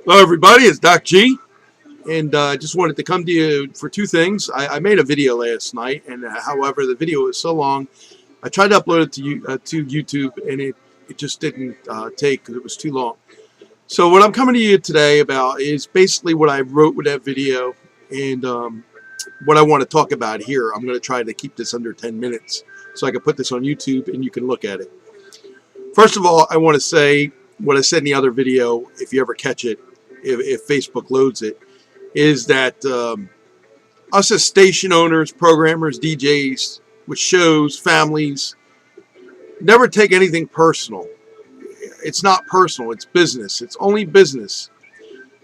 Hello, everybody. It's Docg, and I just wanted to come to you for two things. I made a video last night, and however, the video was so long, I tried to upload it to YouTube, and it just didn't take because it was too long. So what I'm coming to you today about is basically what I wrote with that video, and what I want to talk about here. I'm going to try to keep this under 10 minutes so I can put this on YouTube and you can look at it. First of all, I want to say what I said in the other video, if you ever catch it, if Facebook loads it, is that us as station owners, programmers, DJs, with shows, families, never take anything personal. It's not personal, it's business. It's only business.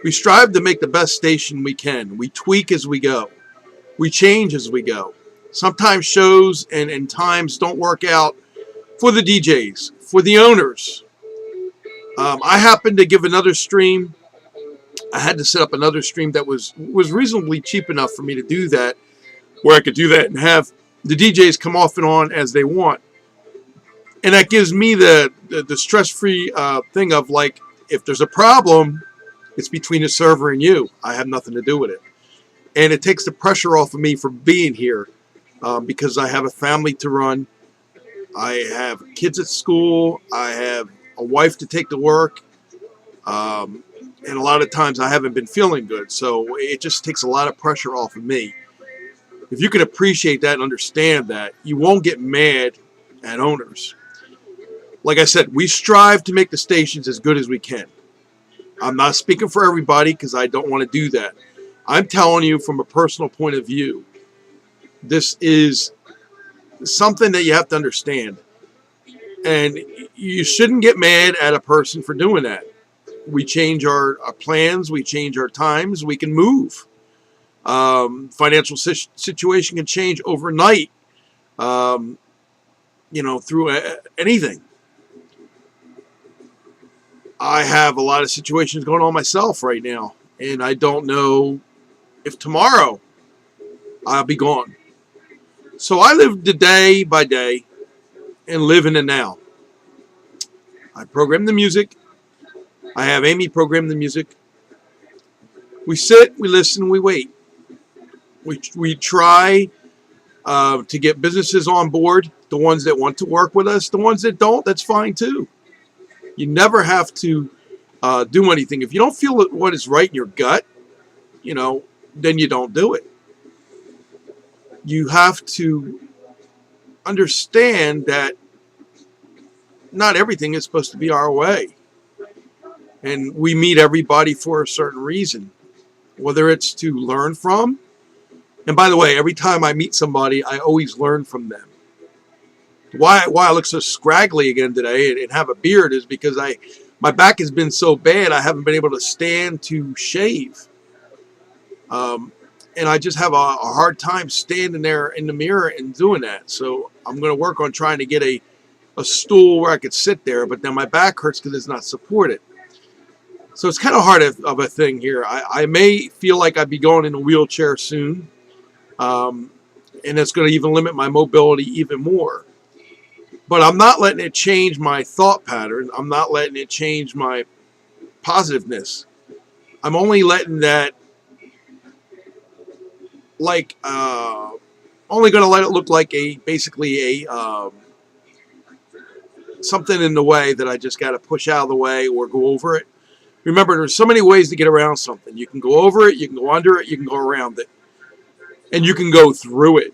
We strive to make the best station we can. We tweak as we go. We change as we go. Sometimes shows and times don't work out for the DJs, for the owners. I happened to give another stream. I had to set up another stream that was reasonably cheap enough for me to do that, where I could do that and have the DJs come off and on as they want. And that gives me the stress-free thing of, like, if there's a problem, it's between the server and you. I have nothing to do with it. And it takes the pressure off of me for being here because I have a family to run. I have kids at school. I have a wife to take to work. And a lot of times I haven't been feeling good. So it just takes a lot of pressure off of me. If you can appreciate that and understand that, you won't get mad at owners. Like I said, we strive to make the stations as good as we can. I'm not speaking for everybody because I don't want to do that. I'm telling you from a personal point of view. This is something that you have to understand. And you shouldn't get mad at a person for doing that. We change our plans. We change our times. We can move. Financial situation can change overnight, through anything. I have a lot of situations going on myself right now, and I don't know if tomorrow I'll be gone. So I live the day by day and live in the now. I program the music. I have Amy program the music. We sit, we listen, we wait. We try to get businesses on board, the ones that want to work with us. The ones that don't, that's fine too. You never have to do anything. If you don't feel what is right in your gut, then you don't do it. You have to understand that not everything is supposed to be our way. And we meet everybody for a certain reason, whether it's to learn from. And by the way, every time I meet somebody, I always learn from them. Why I look so scraggly again today and have a beard is because my back has been so bad, I haven't been able to stand to shave. And I just have a hard time standing there in the mirror and doing that. So I'm going to work on trying to get a stool where I could sit there, but then my back hurts because it's not supported. So it's kind of hard of a thing here. I may feel like I'd be going in a wheelchair soon. And it's going to even limit my mobility even more. But I'm not letting it change my thought pattern. I'm not letting it change my positiveness. I'm only letting that, only going to let it look like basically something in the way that I just got to push out of the way or go over it. Remember, there's so many ways to get around something. You can go over it, you can go under it, you can go around it. And you can go through it.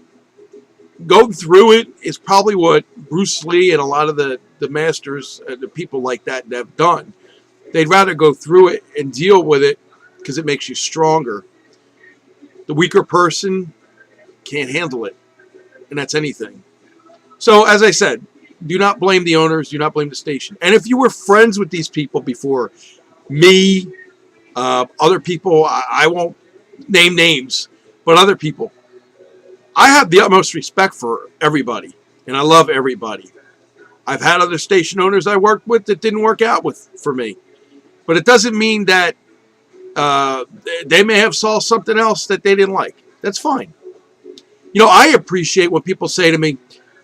Go through it is probably what Bruce Lee and a lot of the masters, the people like that have done. They'd rather go through it and deal with it because it makes you stronger. The weaker person can't handle it. And that's anything. So, as I said, do not blame the owners. Do not blame the station. And if you were friends with these people before, me, other people, I won't name names, but other people, I have the utmost respect for everybody, and I love everybody. I've had other station owners I worked with that didn't work out for me, but it doesn't mean that they may have saw something else that they didn't like. That's fine. I appreciate when people say to me,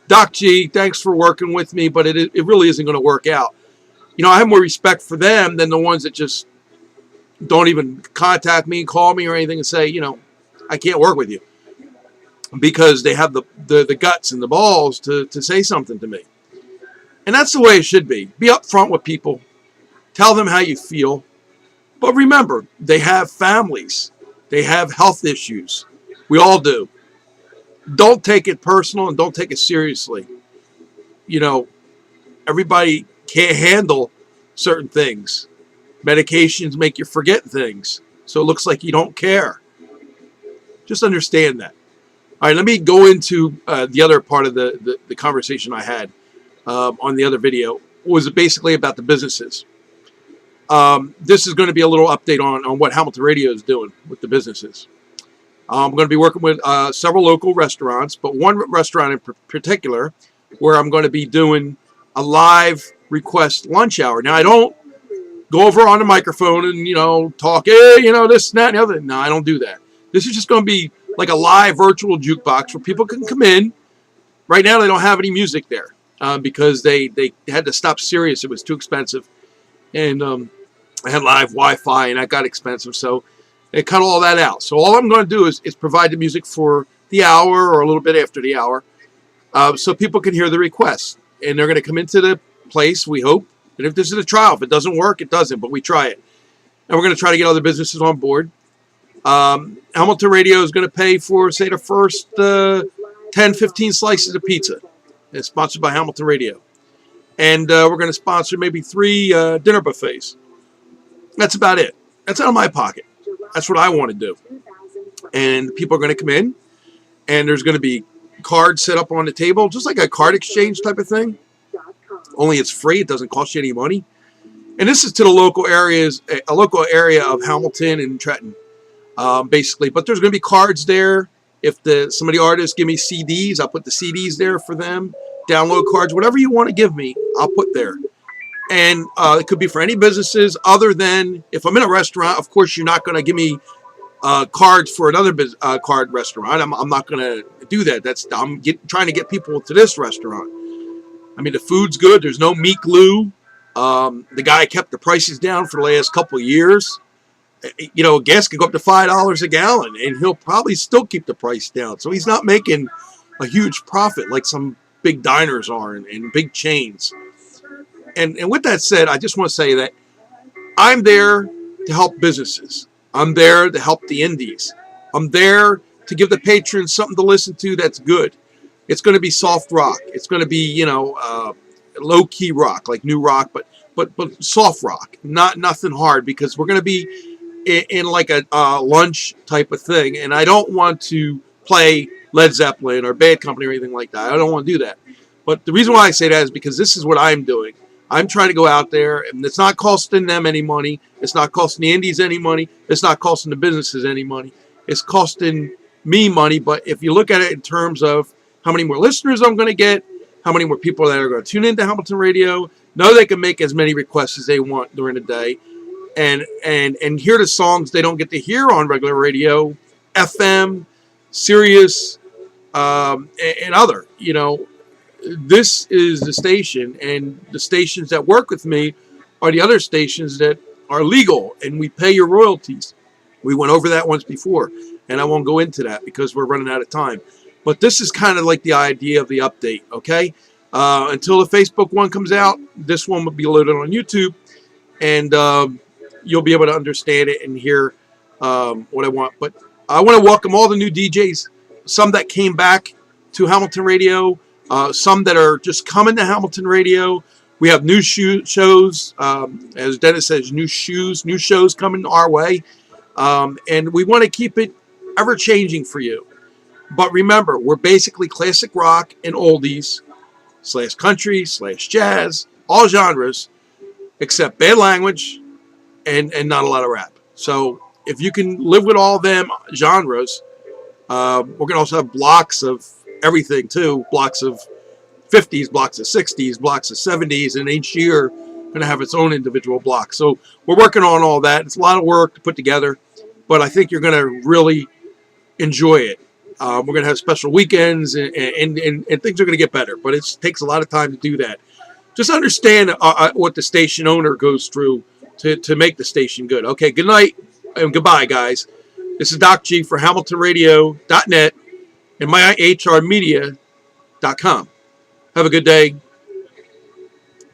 Docg, thanks for working with me, but it really isn't going to work out. I have more respect for them than the ones that just don't even contact me, call me or anything and say, I can't work with you, because they have the guts and the balls to say something to me. And that's the way it should be. Be upfront with people. Tell them how you feel. But remember, they have families. They have health issues. We all do. Don't take it personal and don't take it seriously. Everybody can't handle certain things. Medications make you forget things. So it looks like you don't care. Just understand that. All right, let me go into the other part of the conversation I had on the other video. It was basically about the businesses. This is going to be a little update on what Hamilton Radio is doing with the businesses. I'm going to be working with several local restaurants, but one restaurant in particular where I'm going to be doing a live request lunch hour. Now, I don't go over on the microphone and, talk, hey, this, and that, and the other. No, I don't do that. This is just going to be like a live virtual jukebox where people can come in. Right now, they don't have any music there because they had to stop Sirius. It was too expensive. And I had live Wi-Fi, and that got expensive. So they cut all that out. So all I'm going to do is provide the music for the hour or a little bit after the hour so people can hear the requests. And they're going to come into the place, we hope. And if this is a trial, if it doesn't work, it doesn't, but we try it. And we're going to try to get other businesses on board. Hamilton Radio is going to pay for, say, the first 10, 15 slices of pizza. It's sponsored by Hamilton Radio. And we're going to sponsor maybe 3 dinner buffets. That's about it. That's out of my pocket. That's what I want to do. And people are going to come in, and there's going to be cards set up on the table, just like a card exchange type of thing. Only it's free. It doesn't cost you any money. And this is to the local areas, a local area of Hamilton and Trenton, basically. But there's going to be cards there. If some of the artists give me CDs, I'll put the CDs there for them. Download cards, whatever you want to give me, I'll put there. And it could be for any businesses other than, if I'm in a restaurant, of course, you're not going to give me cards for another card restaurant. I'm not going to do that. I'm trying to get people to this restaurant. I mean, the food's good. There's no meat glue. The guy kept the prices down for the last couple of years. Gas could go up to $5 a gallon, and he'll probably still keep the price down. So he's not making a huge profit like some big diners are and big chains. And with that said, I just want to say that I'm there to help businesses. I'm there to help the indies. I'm there to give the patrons something to listen to that's good. It's going to be soft rock. It's going to be, low-key rock, like new rock, but soft rock, nothing hard, because we're going to be in like a lunch type of thing, and I don't want to play Led Zeppelin or Bad Company or anything like that. I don't want to do that. But the reason why I say that is because this is what I'm doing. I'm trying to go out there, and it's not costing them any money. It's not costing the indies any money. It's not costing the businesses any money. It's costing me money. But if you look at it in terms of how many more listeners I'm going to get, how many more people that are going to tune into Hamilton Radio, know they can make as many requests as they want during the day, and hear the songs they don't get to hear on regular radio, FM, Sirius, and other, This is the station, and the stations that work with me are the other stations that are legal, and we pay your royalties. We went over that once before, and I won't go into that because we're running out of time. But this is kind of like the idea of the update, okay? Until the Facebook one comes out, this one will be loaded on YouTube, and you'll be able to understand it and hear what I want. But I want to welcome all the new DJs, some that came back to Hamilton Radio, some that are just coming to Hamilton Radio. We have new shows, as Dennis says, new shows coming our way. And we want to keep it ever-changing for you. But remember, we're basically classic rock and oldies, / country, / jazz, all genres, except bad language and not a lot of rap. So if you can live with all them genres, we're going to also have blocks of everything too, blocks of 50s, blocks of 60s, blocks of 70s, and each year going to have its own individual block. So we're working on all that. It's a lot of work to put together, but I think you're going to really enjoy it. We're going to have special weekends, and things are going to get better, but it takes a lot of time to do that. just understand what the station owner goes through to make the station good. Okay, good night and goodbye, guys. This is Docg for HamiltonRadio.net and myhrmedia.com. Have a good day.